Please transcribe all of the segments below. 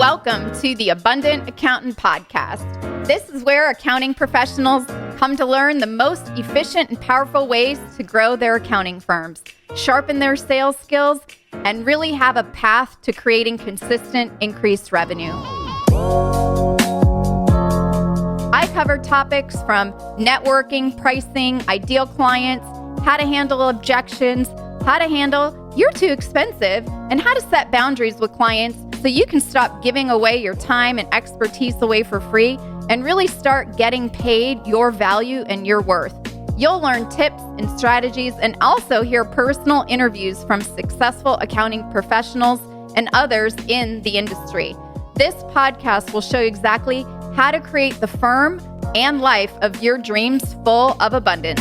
Welcome to the Abundant Accountant Podcast. This is where accounting professionals come to learn the most efficient and powerful ways to grow their accounting firms, sharpen their sales skills, and really have a path to creating consistent increased revenue. I cover topics from networking, pricing, ideal clients, how to handle objections, how to handle you're too expensive, and how to set boundaries with clients so you can stop giving away your time and expertise away for free and really start getting paid your value and your worth. You'll learn tips and strategies and also hear personal interviews from successful accounting professionals and others in the industry. This podcast will show you exactly how to create the firm and life of your dreams full of abundance.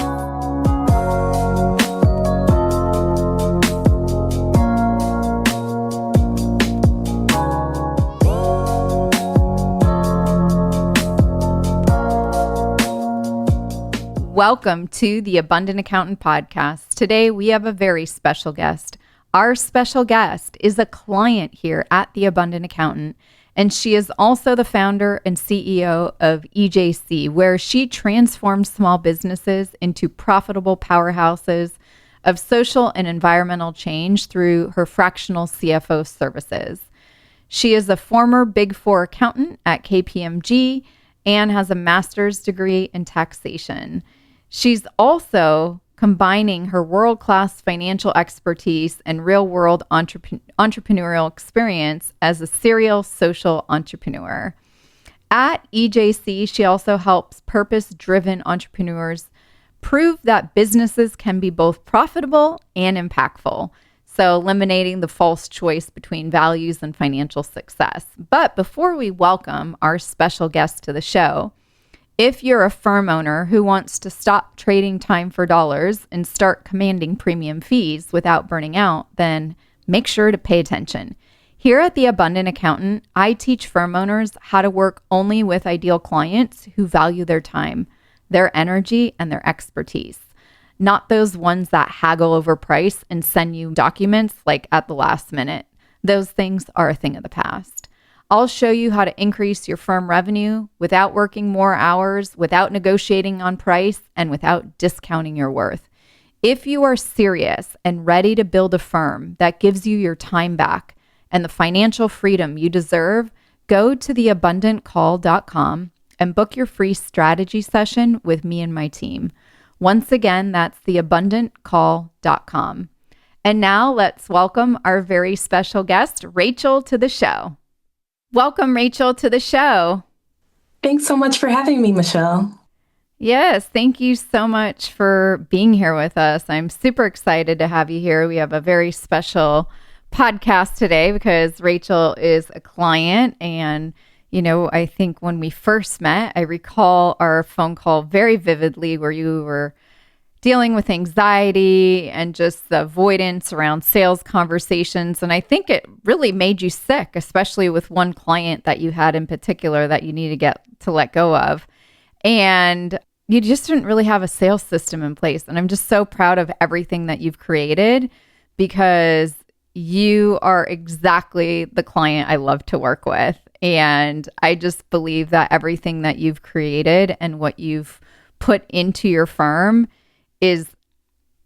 Welcome to the Abundant Accountant Podcast. Today we have a very special guest. Our special guest is a client here at the Abundant Accountant, and she is also the founder and CEO of EJC, where she transforms small businesses into profitable powerhouses of social and environmental change through her fractional CFO services. She is a former Big Four accountant at KPMG and has a master's degree in taxation. She's also combining her world-class financial expertise and real-world entrepreneurial experience as a serial social entrepreneur. At EJC, she also helps purpose-driven entrepreneurs prove that businesses can be both profitable and impactful, so eliminating the false choice between values and financial success. But before we welcome our special guest to the show, if you're a firm owner who wants to stop trading time for dollars and start commanding premium fees without burning out, then make sure to pay attention. Here at the Abundant Accountant, I teach firm owners how to work only with ideal clients who value their time, their energy, and their expertise, not those ones that haggle over price and send you documents like at the last minute. Those things are a thing of the past. I'll show you how to increase your firm revenue without working more hours, without negotiating on price, and without discounting your worth. If you are serious and ready to build a firm that gives you your time back and the financial freedom you deserve, go to theabundantcall.com and book your free strategy session with me and my team. Once again, that's theabundantcall.com. And now let's welcome our very special guest, Rachel, to the show. Welcome, Rachel, to the show. Thanks so much for having me, Michelle. Yes, thank you so much for being here with us. I'm super excited to have you here. We have a very special podcast today because Rachel is a client. And, you know, I think when we first met, I recall our phone call very vividly where you were dealing with anxiety and just the avoidance around sales conversations. And I think it really made you sick, especially with one client that you had in particular that you need to get to let go of. And you just didn't really have a sales system in place. And I'm just so proud of everything that you've created because you are exactly the client I love to work with. And I just believe that everything that you've created and what you've put into your firm is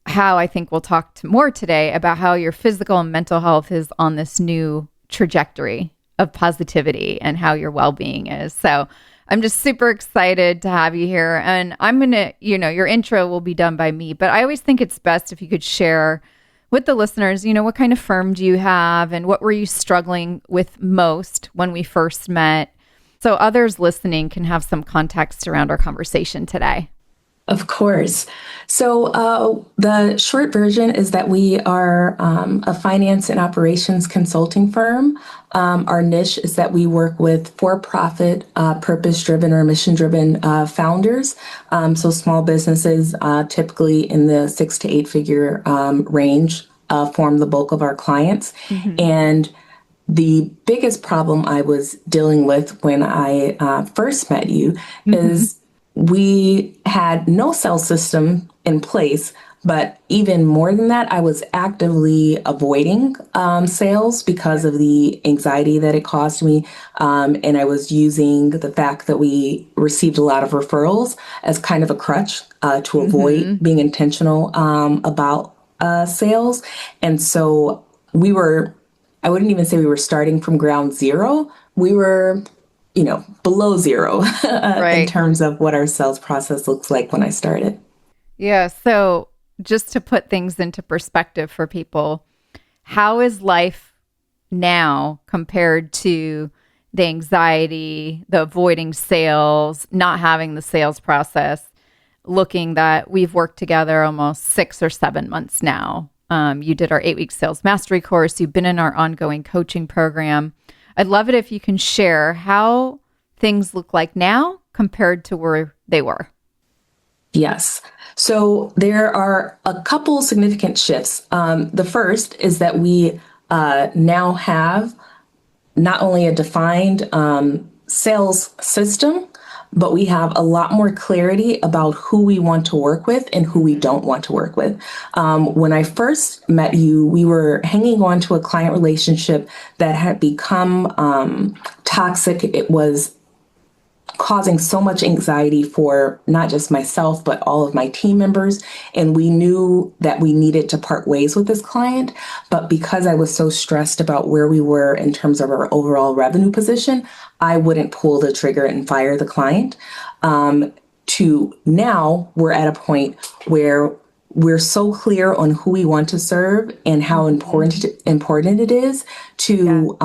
how I think we'll talk more today about how your physical and mental health is on this new trajectory of positivity and how your well-being is. So I'm just super excited to have you here. And I'm going to, your intro will be done by me, but I always think it's best if you could share with the listeners, what kind of firm do you have and what were you struggling with most when we first met? So others listening can have some context around our conversation today. Of course. So the short version is that we are a finance and operations consulting firm. Our niche is that we work with for-profit, purpose-driven or mission-driven founders. So small businesses, typically in the 6 to 8 figure range, form the bulk of our clients. Mm-hmm. And the biggest problem I was dealing with when I first met you mm-hmm. is we had no sales system in place. But even more than that, I was actively avoiding sales because of the anxiety that it caused me. And I was using the fact that we received a lot of referrals as kind of a crutch to avoid being intentional about sales. And so I wouldn't even say we were starting from ground zero. We were, below zero in Right. terms of what our sales process looks like when I started. Yeah. So, just to put things into perspective for people, how is life now compared to the anxiety, the avoiding sales, not having the sales process, looking that we've worked together almost 6 or 7 months now? You did our 8-week sales mastery course. You've been in our ongoing coaching program. I'd love it if you can share how things look like now compared to where they were. Yes. So there are a couple significant shifts. The first is that we now have not only a defined sales system, but we have a lot more clarity about who we want to work with and who we don't want to work with. When I first met you, we were hanging on to a client relationship that had become toxic. It was causing so much anxiety for not just myself, but all of my team members. And we knew that we needed to part ways with this client. But because I was so stressed about where we were in terms of our overall revenue position, I wouldn't pull the trigger and fire the client. To now, we're at a point where we're so clear on who we want to serve and how important it is to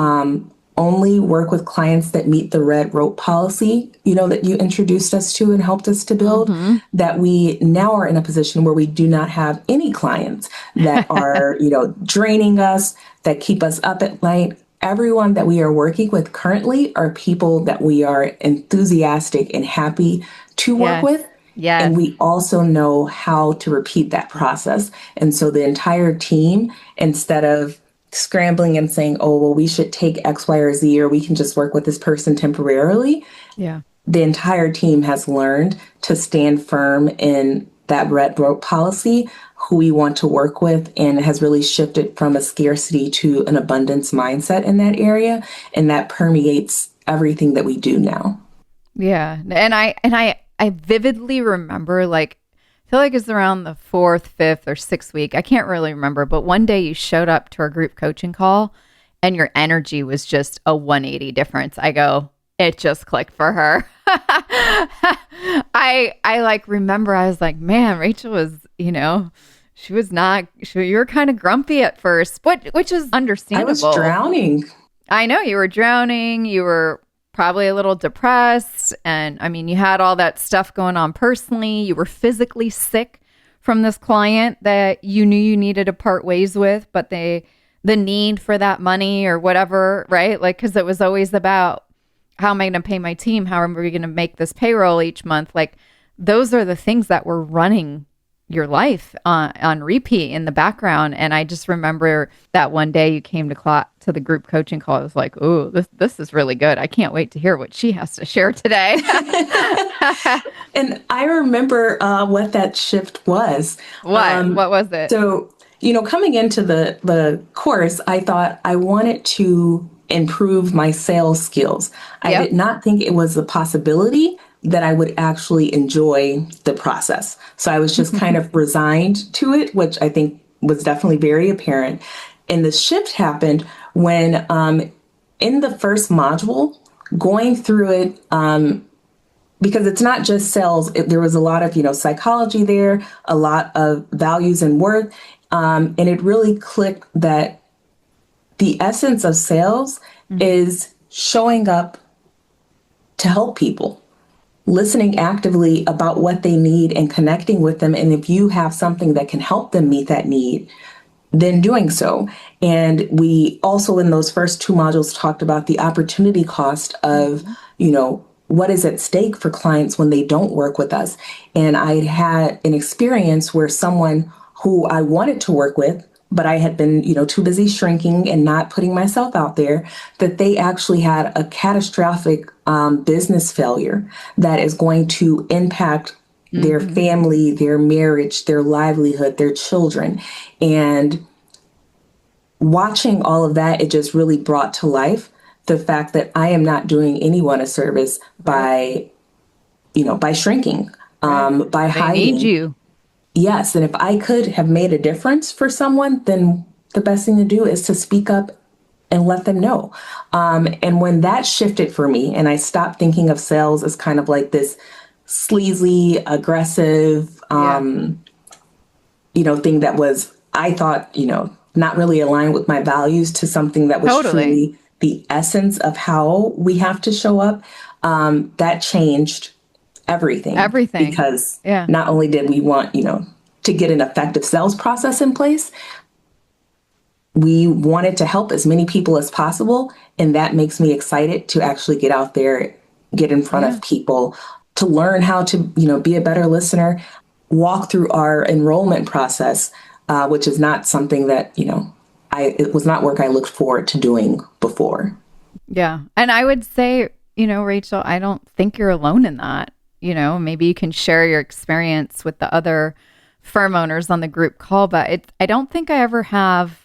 only work with clients that meet the red rope policy, that you introduced us to and helped us to build, that we now are in a position where we do not have any clients that are, draining us, that keep us up at night. Everyone that we are working with currently are people that we are enthusiastic and happy to work Yes. with. Yes. And we also know how to repeat that process. And so the entire team, instead of scrambling and saying, oh, well, we should take X, Y, or Z, or we can just work with this person temporarily, Yeah. the entire team has learned to stand firm in that red rope policy, who we want to work with, and has really shifted from a scarcity to an abundance mindset in that area. And that permeates everything that we do now. Yeah. And I vividly remember, like, I feel like it's around the fourth, fifth, or sixth week. I can't really remember, but one day you showed up to our group coaching call and your energy was just a 180 difference. I go, it just clicked for her. I like remember I was like, man, Rachel was, she was not, you were kind of grumpy at first, which is I was understandable. drowning. I know you were drowning. You were probably a little depressed. And I mean, you had all that stuff going on personally. You were physically sick from this client that you knew you needed to part ways with, but the need for that money or whatever, right? Like, because it was always about how am I going to pay my team? How am we going to make this payroll each month? Like, those are the things that were running your life on repeat in the background. And I just remember that one day you came to the group coaching call. I was like, "Oh, this is really good. I can't wait to hear what she has to share today." And I remember what that shift was. What was it? So, coming into the course, I thought I wanted to improve my sales skills. I Yep. did not think it was a possibility that I would actually enjoy the process. So I was just kind of resigned to it, which I think was definitely very apparent. And the shift happened when in the first module, going through it, because it's not just sales, there was a lot of, psychology there, a lot of values and worth. And it really clicked that the essence of sales is showing up to help people, listening actively about what they need and connecting with them. And if you have something that can help them meet that need, then doing so. And we also, in those first two modules, talked about the opportunity cost of, what is at stake for clients when they don't work with us. And I had an experience where someone who I wanted to work with, but I had been, too busy shrinking and not putting myself out there, that they actually had a catastrophic business failure that is going to impact their Hmm. family, their marriage, their livelihood, their children. And watching all of that, it just really brought to life the fact that I am not doing anyone a service Right. by shrinking, Right. by They need hiding. you. Yes. And if I could have made a difference for someone, then the best thing to do is to speak up and let them know. And when that shifted for me and I stopped thinking of sales as kind of like this sleazy, aggressive, Yeah. thing that was, I thought, not really aligned with my values to something that was Totally. truly the essence of how we have to show up, that changed everything Everything. because Yeah. not only did we want, to get an effective sales process in place, we wanted to help as many people as possible. And that makes me excited to actually get out there, get in front Yeah. of people, to learn how to, be a better listener, walk through our enrollment process, which is not something that, it was not work I looked forward to doing before. Yeah. And I would say, Rachel, I don't think you're alone in that. Maybe you can share your experience with the other firm owners on the group call, but I don't think I ever have,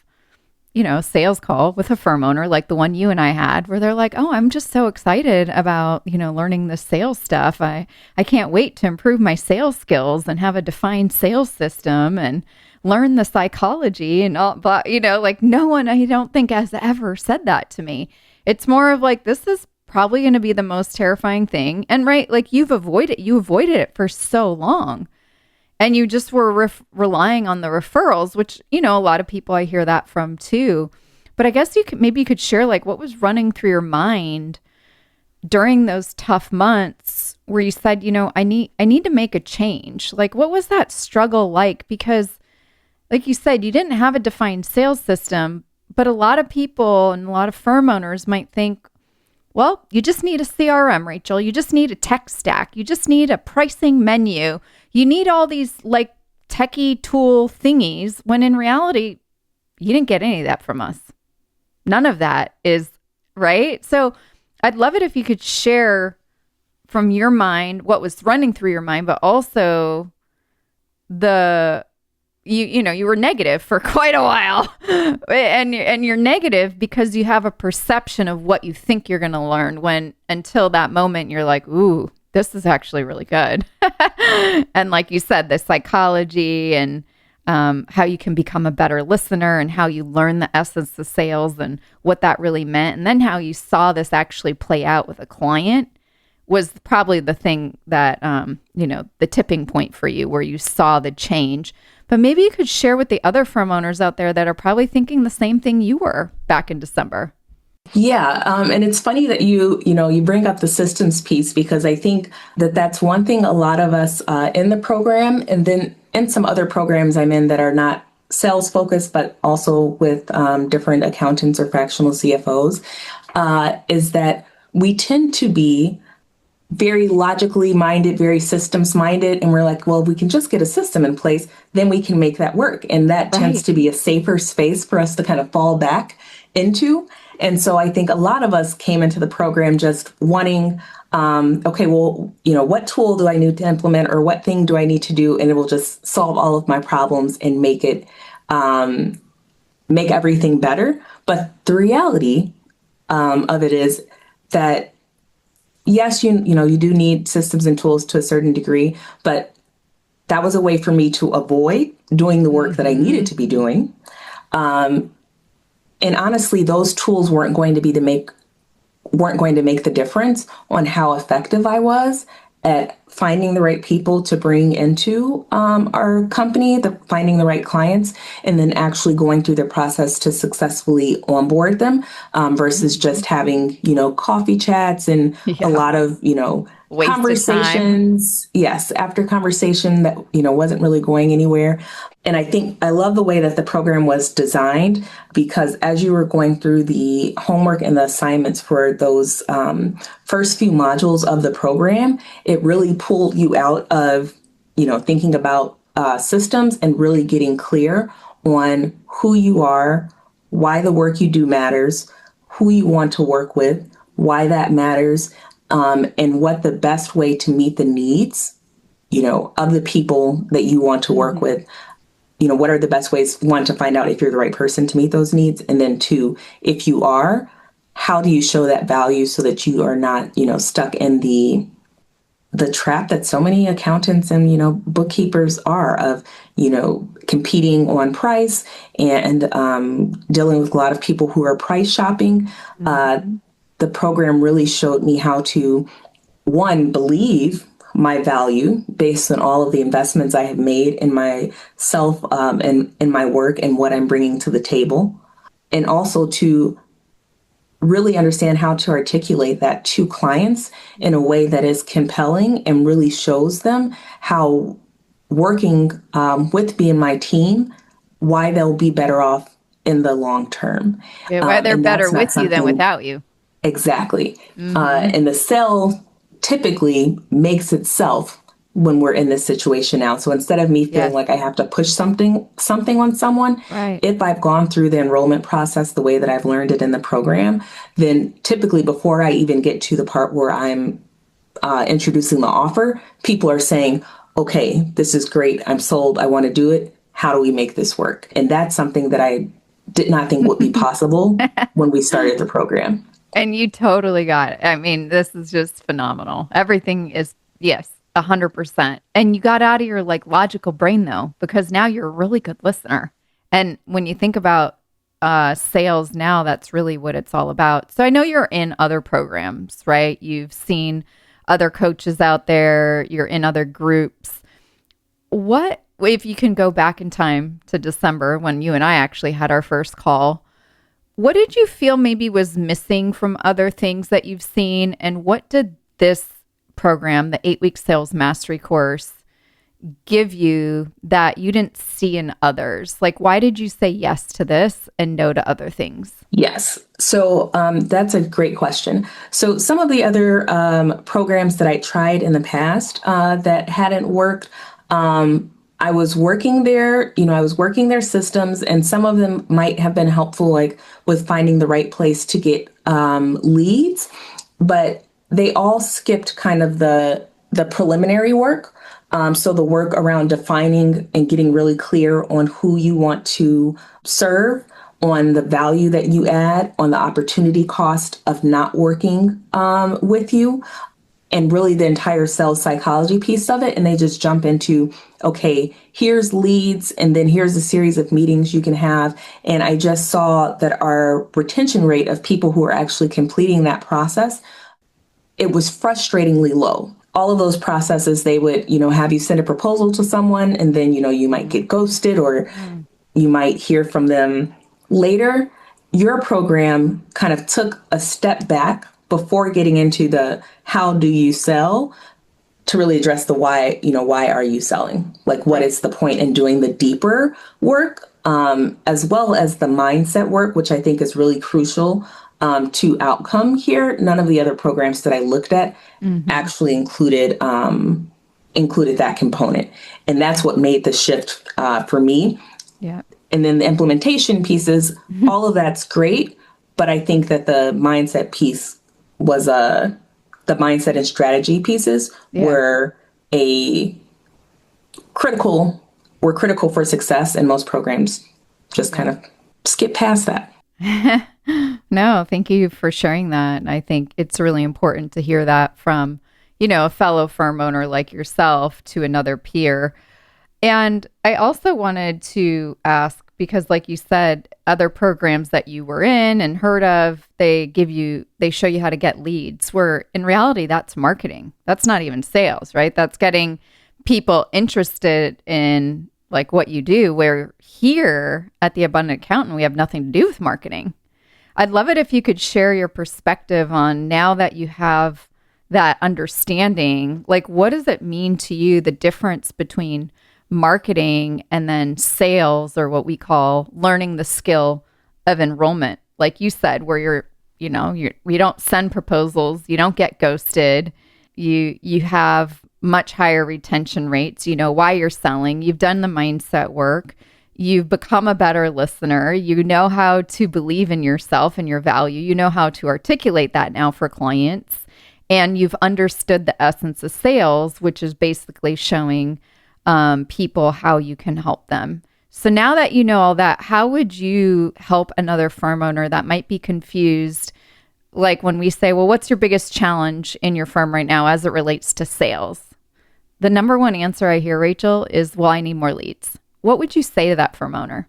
a sales call with a firm owner like the one you and I had where they're like, "Oh, I'm just so excited about, learning the sales stuff. I can't wait to improve my sales skills and have a defined sales system and learn the psychology and all." But, like no one I don't think has ever said that to me. It's more of like, this is probably going to be the most terrifying thing. And right, like you avoided it for so long. And you just were relying on the referrals, which, a lot of people I hear that from too. But I guess maybe you could share like what was running through your mind during those tough months where you said, I need to make a change. Like what was that struggle like? Because like you said, you didn't have a defined sales system, but a lot of people and a lot of firm owners might think, well, you just need a CRM, Rachel. You just need a tech stack. You just need a pricing menu. You need all these like techie tool thingies when in reality, you didn't get any of that from us. None of that is right. So I'd love it if you could share from your mind what was running through your mind, but also the you were negative for quite a while and you're negative because you have a perception of what you think you're going to learn when until that moment you're like, ooh, this is actually really good. And like you said, the psychology and how you can become a better listener and how you learn the essence of sales and what that really meant, and then how you saw this actually play out with a client was probably the thing that the tipping point for you where you saw the change. But maybe you could share with the other firm owners out there that are probably thinking the same thing you were back in December. Yeah, and it's funny that you bring up the systems piece because I think that that's one thing a lot of us in the program, and then in some other programs I'm in that are not sales focused, but also with different accountants or fractional CFOs, is that we tend to be very logically minded, very systems minded. And we're like, well, we can just get a system in place, then we can make that work. And that tends Right. to be a safer space for us to kind of fall back into. And so I think a lot of us came into the program just wanting, okay, well, what tool do I need to implement or what thing do I need to do? And it will just solve all of my problems and make everything better. But the reality of it is that yes, you do need systems and tools to a certain degree, but that was a way for me to avoid doing the work that I Mm-hmm. needed to be doing. And honestly, those tools weren't going to make the difference on how effective I was at finding the right people to bring into our company, finding the right clients, and then actually going through the process to successfully onboard them versus Mm-hmm. just having, coffee chats and a Yeah. lot of, Wasted time. conversations. Yes, after conversation that, wasn't really going anywhere. And I think I love the way that the program was designed because as you were going through the homework and the assignments for those first few modules of the program, it really pulled you out of, thinking about systems and really getting clear on who you are, why the work you do matters, who you want to work with, why that matters, and what the best way to meet the needs of the people that you want to work with, what are the best ways, one, to find out if you're the right person to meet those needs, and then two, if you are, how do you show that value so that you are not, stuck in the trap that so many accountants and, bookkeepers are of, competing on price and dealing with a lot of people who are price shopping. The program really showed me how to, one, believe my value based on all of the investments I have made in myself and in my work and what I'm bringing to the table. And also to really understand how to articulate that to clients in a way that is compelling and really shows them how working with me and my team, why they'll be better off in the long term. Yeah, why they're And better that's not with you than something without you. exactly. And the sale typically makes itself when we're in this situation now. So instead of me feeling Yes. like I have to push something on someone, Right. if I've gone through the enrollment process the way that I've learned it in the program, then typically before I even get to the part where I'm introducing the offer, people are saying, okay, this is great. I'm sold. I want to do it. How do we make this work? And that's something that I did not think would be possible when we started the program. And you totally got it. I mean, this is just phenomenal. Everything is, yes, 100%. And you got out of your like logical brain though, because now you're a really good listener. And when you think about sales now, that's really what it's all about. So I know you're in other programs, right? You've seen other coaches out there, you're in other groups. What, if you can go back in time to December when you and I actually had our first call, what did you feel maybe was missing from other things that you've seen? And what did this program, the 8-week sales mastery course, give you that you didn't see in others? Like, why did you say yes to this and no to other things? Yes. So that's a great question. So some of the other programs that I tried in the past that hadn't worked, I was working I was working their systems, and some of them might have been helpful, like with finding the right place to get leads, but they all skipped kind of the preliminary work. So the work around defining and getting really clear on who you want to serve, on the value that you add, on the opportunity cost of not working with you, and really the entire sales psychology piece of it. And they just jump into, okay, here's leads, and then here's a series of meetings you can have. And I just saw that our retention rate of people who are actually completing that process, it was frustratingly low. All of those processes, they would, have you send a proposal to someone, and then, you might get ghosted, or you might hear from them later. Your program kind of took a step back before getting into the how do you sell to really address the why, why are you selling? Like, what is the point in doing the deeper work, as well as the mindset work, which I think is really crucial to outcome here. None of the other programs that I looked at actually included that component. And that's what made the shift for me. Yeah. And then the implementation pieces, all of that's great. But I think that the mindset piece was the mindset and strategy pieces were critical for success. And most programs just kind of skip past that. No, thank you for sharing that. I think it's really important to hear that from, a fellow firm owner like yourself to another peer. And I also wanted to ask, because like you said, other programs that you were in and heard of, they show you how to get leads, where in reality, that's marketing. That's not even sales, right? That's getting people interested in like what you do, where here at the Abundant Accountant, we have nothing to do with marketing. I'd love it if you could share your perspective on, now that you have that understanding, like what does it mean to you, the difference between marketing and then sales, or what we call learning the skill of enrollment? Like you said, where we don't send proposals, you don't get ghosted, you have much higher retention rates, you know why you're selling, you've done the mindset work, you've become a better listener, you know how to believe in yourself and your value, you know how to articulate that now for clients. and you've understood the essence of sales, which is basically showing people how you can help them. So now that you know all that, how would you help another firm owner that might be confused? Like when we say, well, what's your biggest challenge in your firm right now as it relates to sales? The number one answer I hear, Rachel, is, well, I need more leads. What would you say to that firm owner?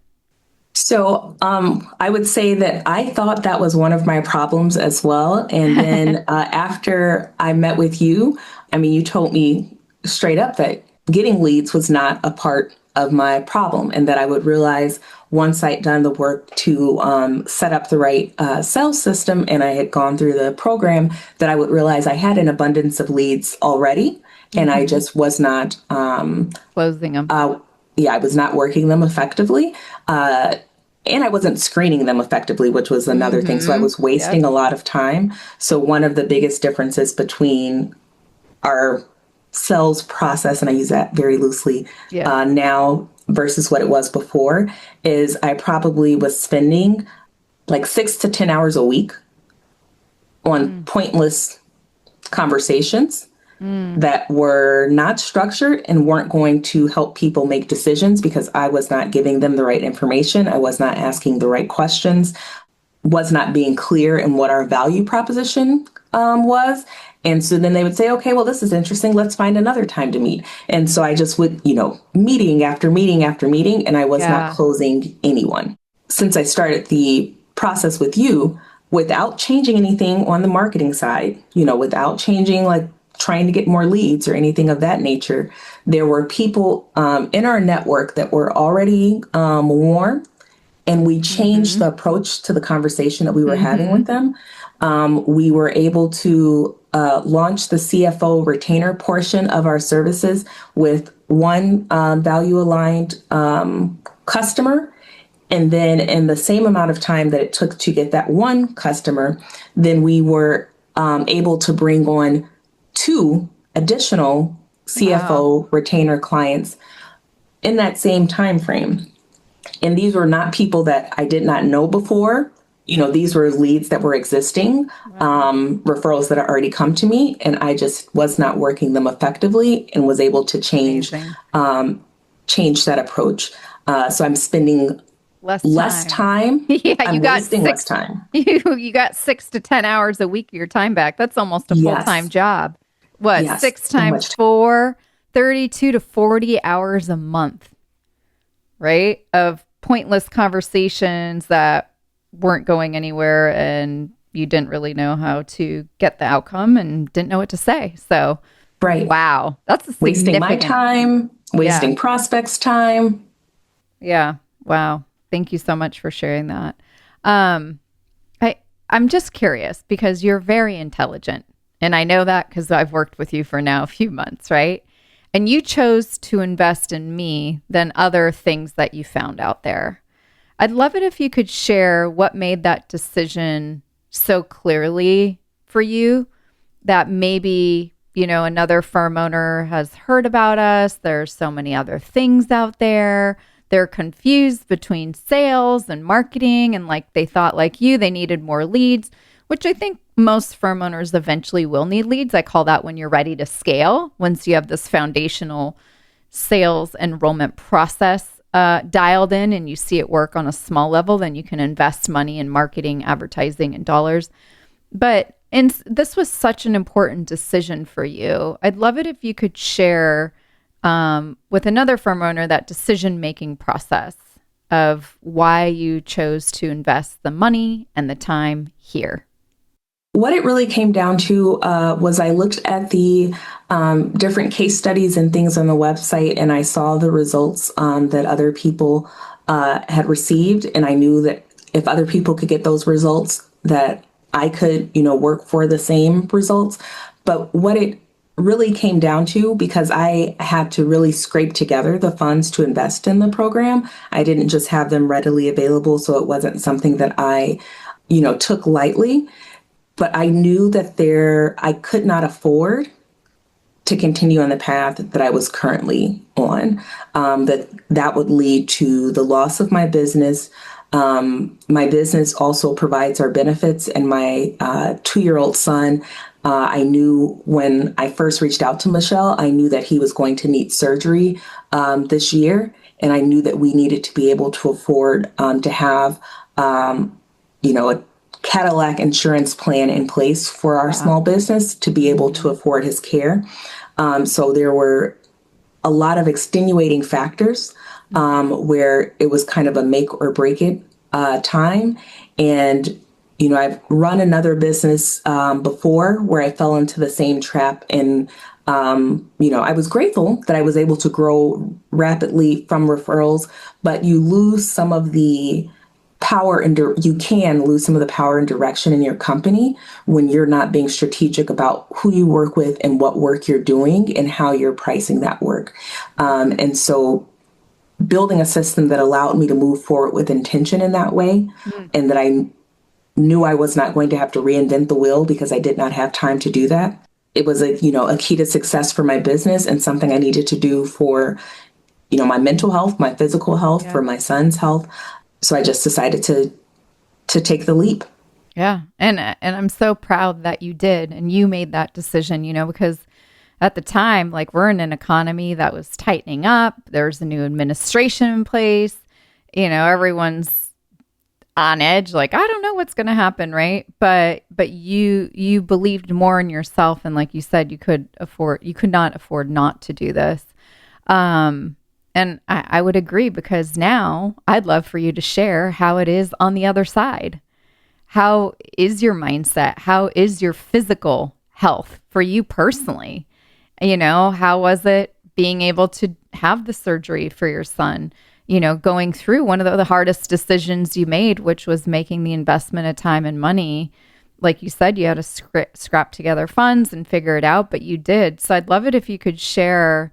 So I would say that I thought that was one of my problems as well. And then after I met with you, I mean, you told me straight up that getting leads was not a part of my problem, and that I would realize once I'd done the work to set up the right sales system and I had gone through the program, that I would realize I had an abundance of leads already, and I just was not Closing them. Yeah, I was not working them effectively. And I wasn't screening them effectively, which was another thing. So I was wasting a lot of time. So one of the biggest differences between our sales process, and I use that very loosely now versus what it was before, is I probably was spending like 6 to 10 hours a week on pointless conversations that were not structured and weren't going to help people make decisions, because I was not giving them the right information. I was not asking the right questions, was not being clear in what our value proposition was. And so then they would say, okay, well, this is interesting. Let's find another time to meet. And so I just would, meeting after meeting after meeting, and I was not closing anyone. Since I started the process with you, without changing anything on the marketing side, without changing like trying to get more leads or anything of that nature, there were people in our network that were already warm, and we changed the approach to the conversation that we were having with them. We were able to launch the CFO retainer portion of our services with one value-aligned customer. And then in the same amount of time that it took to get that one customer, then we were able to bring on 2 additional CFO retainer clients in that same time frame. And these were not people that I did not know before. These were leads that were existing, referrals that had already come to me, and I just was not working them effectively and was able to change that approach. So I'm spending less time. I'm wasting less time. You got 6 to 10 hours a week of your time back. That's almost a full-time job. What, 6 times 4, 32 to 40 hours a month, right? Of pointless conversations that weren't going anywhere, and you didn't really know how to get the outcome and didn't know what to say. So, wow, that's a wasting my time, wasting prospects' time. Yeah, wow. Thank you so much for sharing that. I'm just curious because you're very intelligent. And I know that because I've worked with you for now a few months, right? And you chose to invest in me than other things that you found out there. I'd love it if you could share what made that decision so clearly for you, that maybe, another firm owner has heard about us. There's so many other things out there. They're confused between sales and marketing, and like they thought like you, they needed more leads, which I think most firm owners eventually will need leads. I call that when you're ready to scale. Once you have this foundational sales enrollment process dialed in and you see it work on a small level, then you can invest money in marketing, advertising, and dollars. But this was such an important decision for you. I'd love it if you could share with another firm owner that decision-making process of why you chose to invest the money and the time here. What it really came down to was I looked at the different case studies and things on the website, and I saw the results that other people had received. And I knew that if other people could get those results, that I could, work for the same results. But what it really came down to, because I had to really scrape together the funds to invest in the program, I didn't just have them readily available. So it wasn't something that I, took lightly. But I knew that I could not afford to continue on the path that I was currently on, that would lead to the loss of my business, My business also provides our benefits, and my 2-year-old son, I knew when I first reached out to Michelle, I knew that he was going to need surgery this year, and I knew that we needed to be able to afford to have, a Cadillac insurance plan in place for our Yeah. small business to be able to afford his care. So there were a lot of extenuating factors where it was kind of a make or break it time. And, I've run another business before where I fell into the same trap. And, I was grateful that I was able to grow rapidly from referrals, but you lose some of the you can lose some of the power and direction in your company when you're not being strategic about who you work with and what work you're doing and how you're pricing that work. And so building a system that allowed me to move forward with intention in that way, Mm. and that I knew I was not going to have to reinvent the wheel because I did not have time to do that. It was a key to success for my business and something I needed to do for, my mental health, my physical health, Yeah. for my son's health. So I just decided to take the leap. Yeah. And I'm so proud that you did and you made that decision, because at the time, like we're in an economy that was tightening up. There's a new administration in place. Everyone's on edge, like, I don't know what's going to happen, right? But you believed more in yourself, and like you said, you could not afford not to do this. And I would agree, because now I'd love for you to share how it is on the other side. How is your mindset? How is your physical health for you personally? How was it being able to have the surgery for your son? Going through one of the hardest decisions you made, which was making the investment of time and money. Like you said, you had to scrap together funds and figure it out, but you did. So I'd love it if you could share,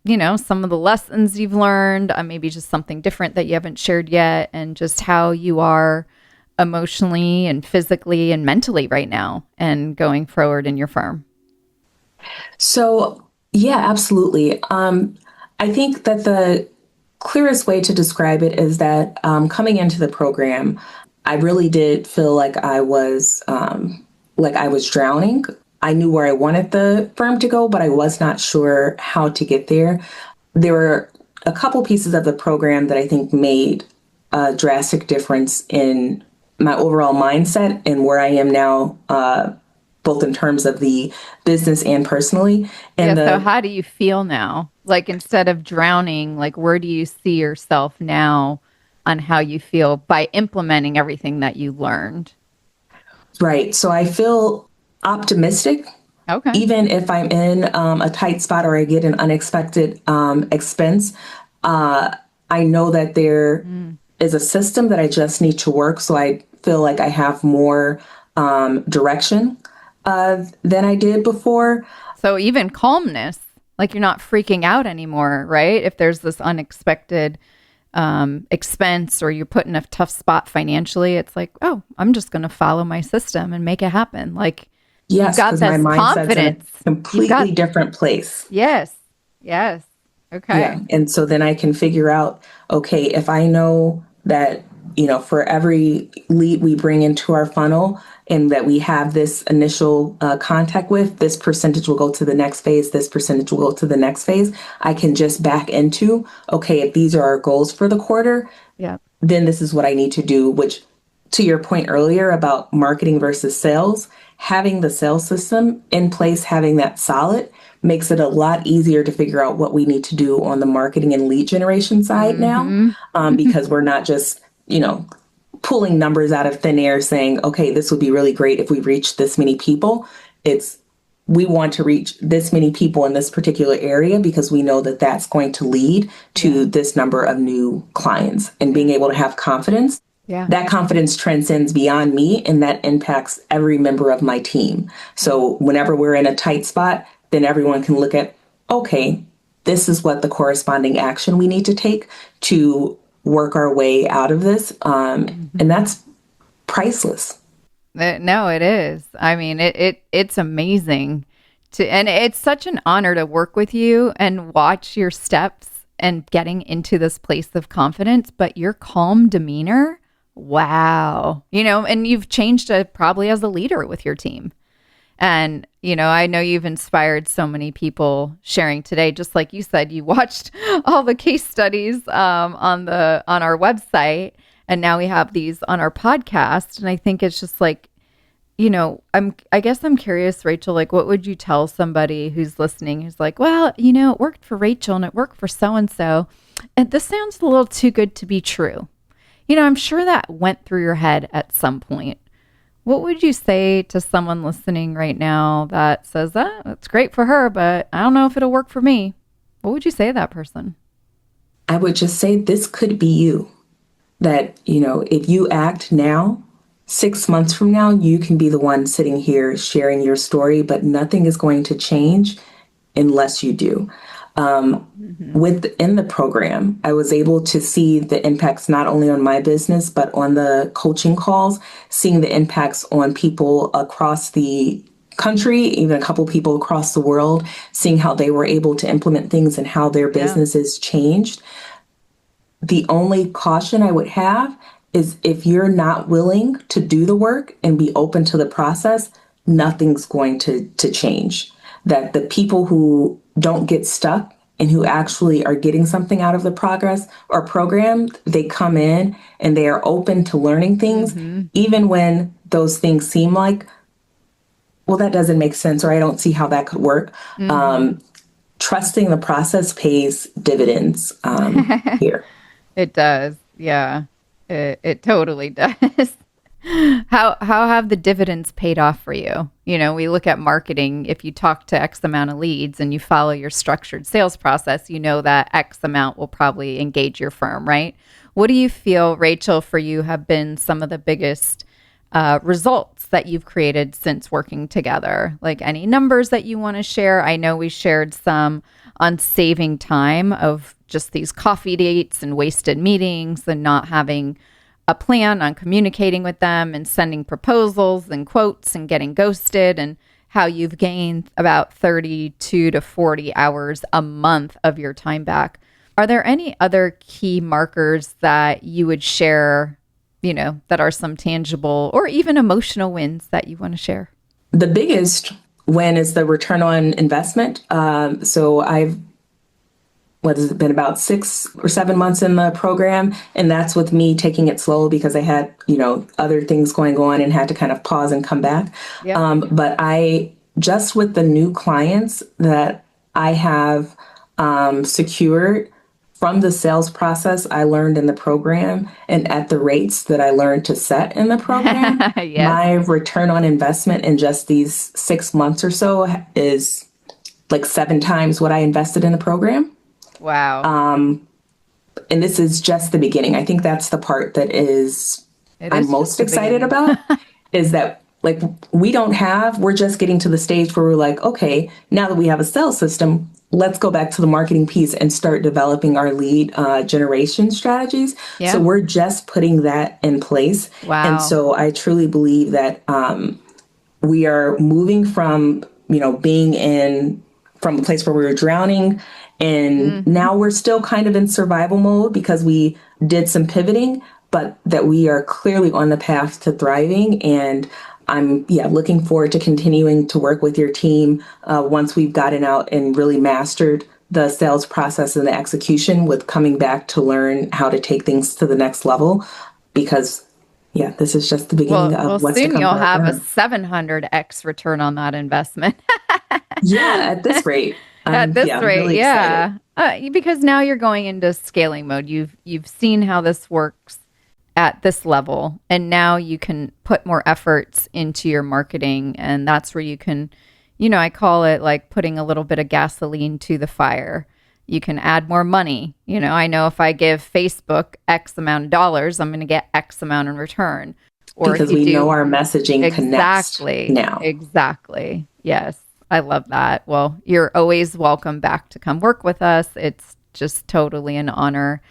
some of the lessons you've learned, maybe just something different that you haven't shared yet, and just how you are emotionally and physically and mentally right now and going forward in your firm. So, yeah, absolutely. I think that the clearest way to describe it is that coming into the program, I really did feel like I was drowning. I knew where I wanted the firm to go, but I was not sure how to get there. There were a couple pieces of the program that I think made a drastic difference in my overall mindset and where I am now, both in terms of the business and personally. Yeah. And So the how do you feel now? Like, instead of drowning, like, where do you see yourself now on how you feel by implementing everything that you learned? Right. So I feel optimistic, Okay. even if I'm in a tight spot or I get an unexpected expense. I know that there Mm. is a system that I just need to work. So I feel like I have more direction than I did before. So even calmness, like you're not freaking out anymore, right? If there's this unexpected expense or you're put in a tough spot financially, it's like, oh, I'm just going to follow my system and make it happen. Like, you've Yes, got because my this mindset's in a confidence. You've completely got, different place. yes, yes. Yeah. Okay. And so then I can figure out, okay, if I know that, for every lead we bring into our funnel and that we have this initial contact with, this percentage will go to the next phase, this percentage will go to the next phase. I can just back into, okay, if these are our goals for the quarter, Yeah. then this is what I need to do, which, to your point earlier about marketing versus sales, having the sales system in place, having that solid, makes it a lot easier to figure out what we need to do on the marketing and lead generation side now, Hmm. because we're not just, pulling numbers out of thin air saying, okay, this would be really great if we reach this many people. It's we want to reach this many people in this particular area because we know that that's going to lead Yeah. to this number of new clients, and being able to have confidence. Yeah. That confidence transcends beyond me and that impacts every member of my team. So whenever we're in a tight spot, then everyone can look at, okay, this is what the corresponding action we need to take to work our way out of this. And Mhm. that's priceless. No, it is. I mean, it's amazing and it's such an honor to work with you and watch your steps and getting into this place of confidence, but your calm demeanor, wow. And you've changed probably as a leader with your team. And, I know you've inspired so many people sharing today. Just like you said, you watched all the case studies on our website, and now we have these on our podcast. And I think it's just like, I guess I'm curious, Rachel, like, what would you tell somebody who's listening, who's like, well, it worked for Rachel and it worked for so-and-so, and this sounds a little too good to be true. I'm sure that went through your head at some point. What would you say to someone listening right now that says, that's great for her, but I don't know if it'll work for me? What would you say to that person? I would just say this could be you. That, if you act now, 6 months from now, you can be the one sitting here sharing your story, but nothing is going to change unless you do. Within the program, I was able to see the impacts not only on my business, but on the coaching calls, seeing the impacts on people across the country, even a couple people across the world, seeing how they were able to implement things and how their businesses changed. The only caution I would have is if you're not willing to do the work and be open to the process, nothing's going to change. That the people who don't get stuck and who actually are getting something out of the progress or program, they come in and they are open to learning things, even when those things seem like, well, that doesn't make sense, or I don't see how that could work. Trusting the process pays dividends here. It does. Yeah, it totally does. How have the dividends paid off for you? We look at marketing. If you talk to X amount of leads and you follow your structured sales process, that X amount will probably engage your firm, right? What do you feel, Rachel, for you have been some of the biggest results that you've created since working together? Like any numbers that you want to share? I know we shared some on saving time of just these coffee dates and wasted meetings and not having a plan on communicating with them and sending proposals and quotes and getting ghosted, and how you've gained about 32 to 40 hours a month of your time back. Are there any other key markers that you would share, that are some tangible or even emotional wins that you want to share? The biggest win is the return on investment. So I've been about 6 or 7 months in the program. And that's with me taking it slow because I had, other things going on and had to kind of pause and come back. Yep. But just with the new clients that I have secured from the sales process I learned in the program and at the rates that I learned to set in the program, yes. My return on investment in just these 6 months or so is like 7 times what I invested in the program. Wow. And this is just the beginning. I think that's the part that I'm most excited about is that we're just getting to the stage where we're like, okay, now that we have a sales system, let's go back to the marketing piece and start developing our lead generation strategies. Yeah. So we're just putting that in place. Wow. And so I truly believe that we are moving from, being from a place where we were drowning. And now we're still kind of in survival mode because we did some pivoting, but that we are clearly on the path to thriving. And I'm looking forward to continuing to work with your team once we've gotten out and really mastered the sales process and the execution, with coming back to learn how to take things to the next level, because this is just the beginning of what's to come. Soon you'll have a 700x return on that investment. At this rate. At this rate, really because now you're going into scaling mode. You've seen how this works at this level, and now you can put more efforts into your marketing, and that's where you can, I call it like putting a little bit of gasoline to the fire. You can add more money. I know if I give Facebook X amount of dollars, I'm going to get X amount in return. Or because we know our messaging connects now. Exactly. Yes. I love that. Well, you're always welcome back to come work with us. It's just totally an honor.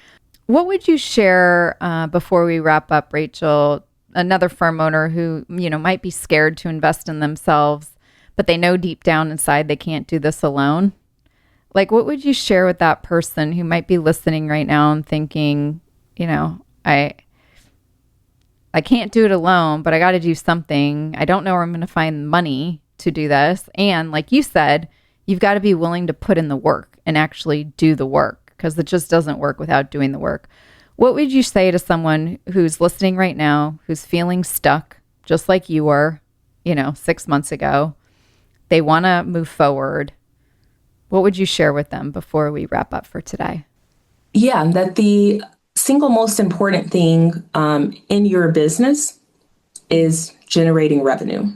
What would you share before we wrap up, Rachel? Another firm owner who, might be scared to invest in themselves, but they know deep down inside they can't do this alone. like, what would you share with that person who might be listening right now and thinking, you know, I can't do it alone, but I got to do something. I don't know where I'm going to find money to do this. And like you said, you've got to be willing to put in the work and actually do the work, because it just doesn't work without doing the work. What would you say to someone who's listening right now, who's feeling stuck, just like you were, 6 months ago? They want to move forward. What would you share with them before we wrap up for today? Yeah, that the single most important thing in your business is generating revenue.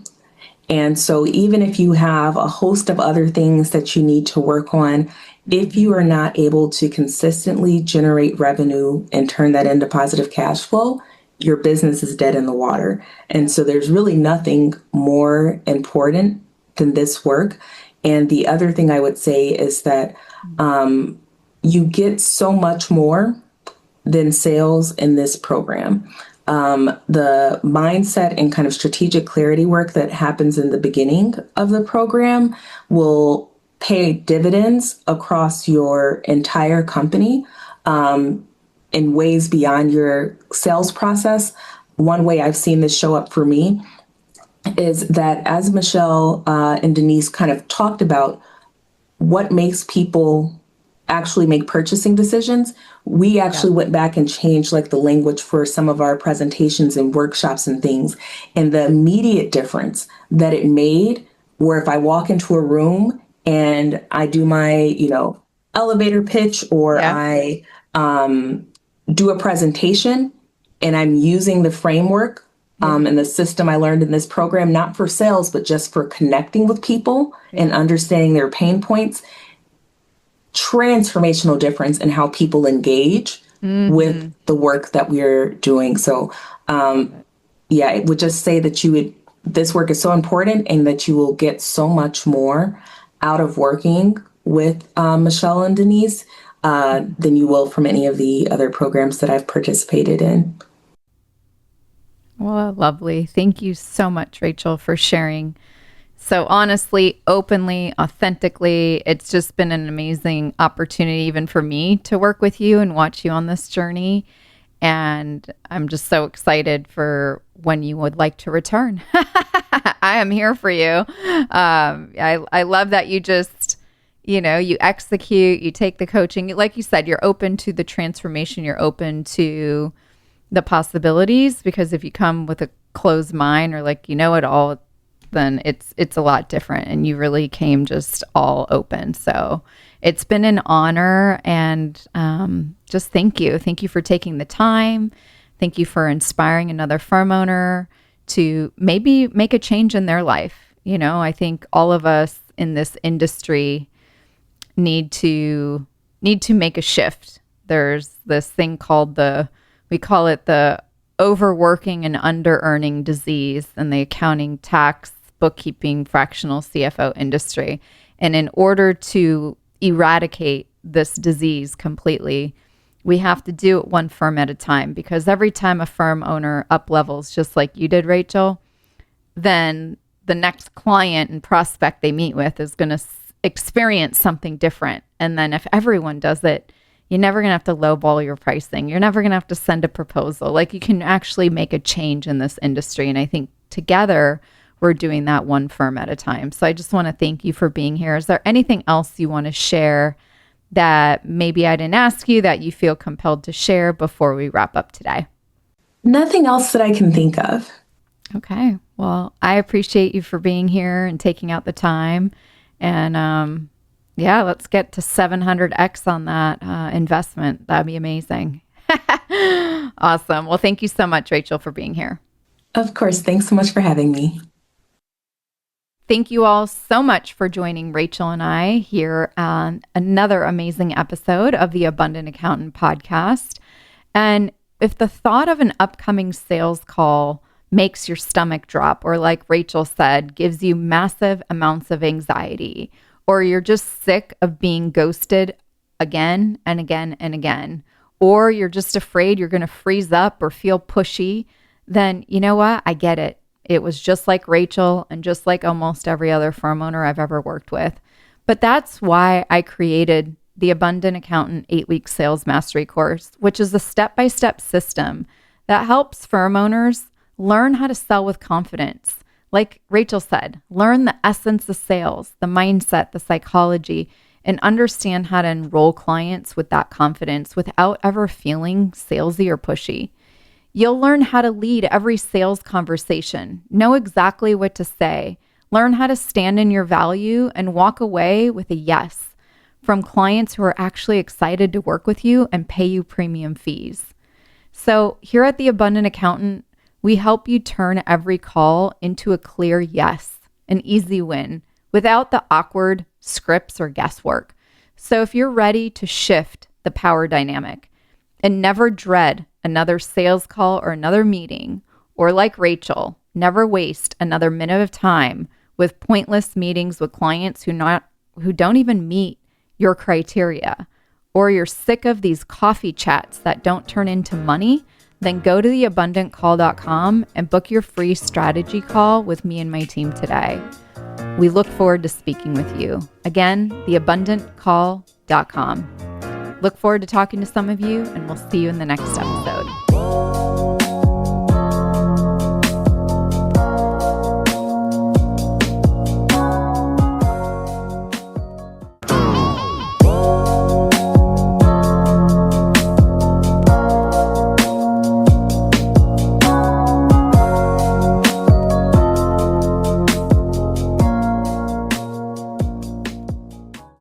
And so even if you have a host of other things that you need to work on, if you are not able to consistently generate revenue and turn that into positive cash flow, your business is dead in the water. And so there's really nothing more important than this work. And the other thing I would say is that you get so much more than sales in this program. The mindset and kind of strategic clarity work that happens in the beginning of the program will pay dividends across your entire company in ways beyond your sales process. One way I've seen this show up for me is that as Michelle and Denise kind of talked about what makes people actually make purchasing decisions, we actually went back and changed like the language for some of our presentations and workshops and things. And the immediate difference that it made, where if I walk into a room and I do my, elevator pitch, or I do a presentation and I'm using the framework and the system I learned in this program, not for sales, but just for connecting with people and understanding their pain points, transformational difference in how people engage with the work that we're doing. So, I would just say that this work is so important, and that you will get so much more out of working with Michelle and Denise than you will from any of the other programs that I've participated in. Well, lovely. Thank you so much, Rachel, for sharing so honestly, openly, authentically. It's just been an amazing opportunity, even for me, to work with you and watch you on this journey. And I'm just so excited for when you would like to return. I am here for you. I love that you just, you execute, you take the coaching. Like you said, you're open to the transformation. You're open to the possibilities, because if you come with a closed mind, or like, it all, then it's a lot different, and you really came just all open. So it's been an honor, and just thank you. Thank you for taking the time. Thank you for inspiring another firm owner to maybe make a change in their life. I think all of us in this industry need to make a shift. There's this thing called we call it the overworking and under-earning disease in the accounting, tax, bookkeeping, fractional CFO industry. And in order to eradicate this disease completely, we have to do it one firm at a time, because every time a firm owner up levels, just like you did, Rachel, then the next client and prospect they meet with is going to experience something different. And then if everyone does it, you're never going to have to lowball your pricing. You're never going to have to send a proposal. Like, you can actually make a change in this industry. And I think together we're doing that one firm at a time. So I just want to thank you for being here. Is there anything else you want to share that maybe I didn't ask you that you feel compelled to share before we wrap up today? Nothing else that I can think of. Okay. Well, I appreciate you for being here and taking out the time. And let's get to 700x on that investment. That'd be amazing. Awesome. Well, thank you so much, Rachel, for being here. Of course. Thanks so much for having me. Thank you all so much for joining Rachel and I here on another amazing episode of the Abundant Accountant podcast. And if the thought of an upcoming sales call makes your stomach drop, or like Rachel said, gives you massive amounts of anxiety, or you're just sick of being ghosted again and again and again, or you're just afraid you're going to freeze up or feel pushy, then you know what? I get it. It was just like Rachel and just like almost every other firm owner I've ever worked with. But that's why I created the Abundant Accountant 8-week sales mastery course, which is a step-by-step system that helps firm owners learn how to sell with confidence. Like Rachel said, learn the essence of sales, the mindset, the psychology, and understand how to enroll clients with that confidence without ever feeling salesy or pushy. You'll learn how to lead every sales conversation, know exactly what to say, learn how to stand in your value, and walk away with a yes from clients who are actually excited to work with you and pay you premium fees. So here at the Abundant Accountant, we help you turn every call into a clear yes, an easy win, without the awkward scripts or guesswork. So if you're ready to shift the power dynamic and never dread another sales call or another meeting, or like Rachel, never waste another minute of time with pointless meetings with clients who don't even meet your criteria, or you're sick of these coffee chats that don't turn into money, then go to theabundantcall.com and book your free strategy call with me and my team today. We look forward to speaking with you. Again, theabundantcall.com. Look forward to talking to some of you, and we'll see you in the next episode.